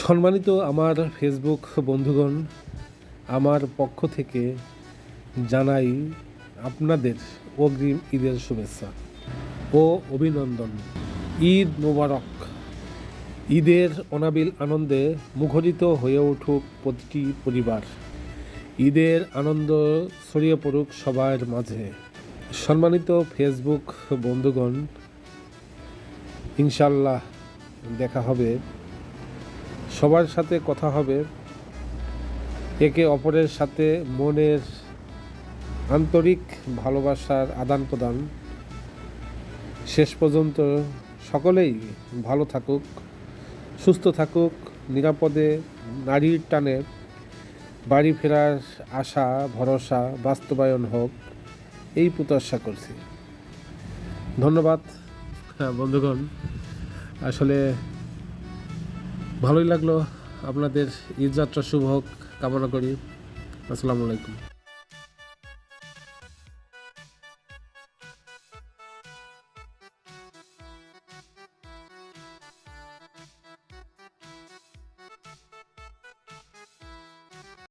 সম্মানিত আমার ফেসবুক বন্ধুগণ, আমার পক্ষ থেকে জানাই আপনাদের অগ্রিম ঈদের শুভেচ্ছা ও অভিনন্দন। ঈদ মোবারক। ঈদের অনাবিল আনন্দে মুখরিত হয়ে উঠুক প্রতিটি পরিবার। ঈদের আনন্দ ছড়িয়ে পড়ুক সবার মাঝে। সম্মানিত ফেসবুক বন্ধুগণ, ইনশাল্লাহ দেখা হবে, সবার সাথে কথা হবে, একে অপরের সাথে মনের আন্তরিক ভালোবাসার আদান প্রদান। শেষ পর্যন্ত সকলেই ভালো থাকুক, সুস্থ থাকুক, নিরাপদে নারীর টানে বাড়ি ফেরার আশা ভরসা বাস্তবায়ন হোক, এই প্রত্যাশা করছি। ধন্যবাদ বন্ধুগণ, আসলে ভালোই লাগলো। আপনাদের ঈদ যাত্রা শুভ হোক কামনা করি। আসসালামু আলাইকুম।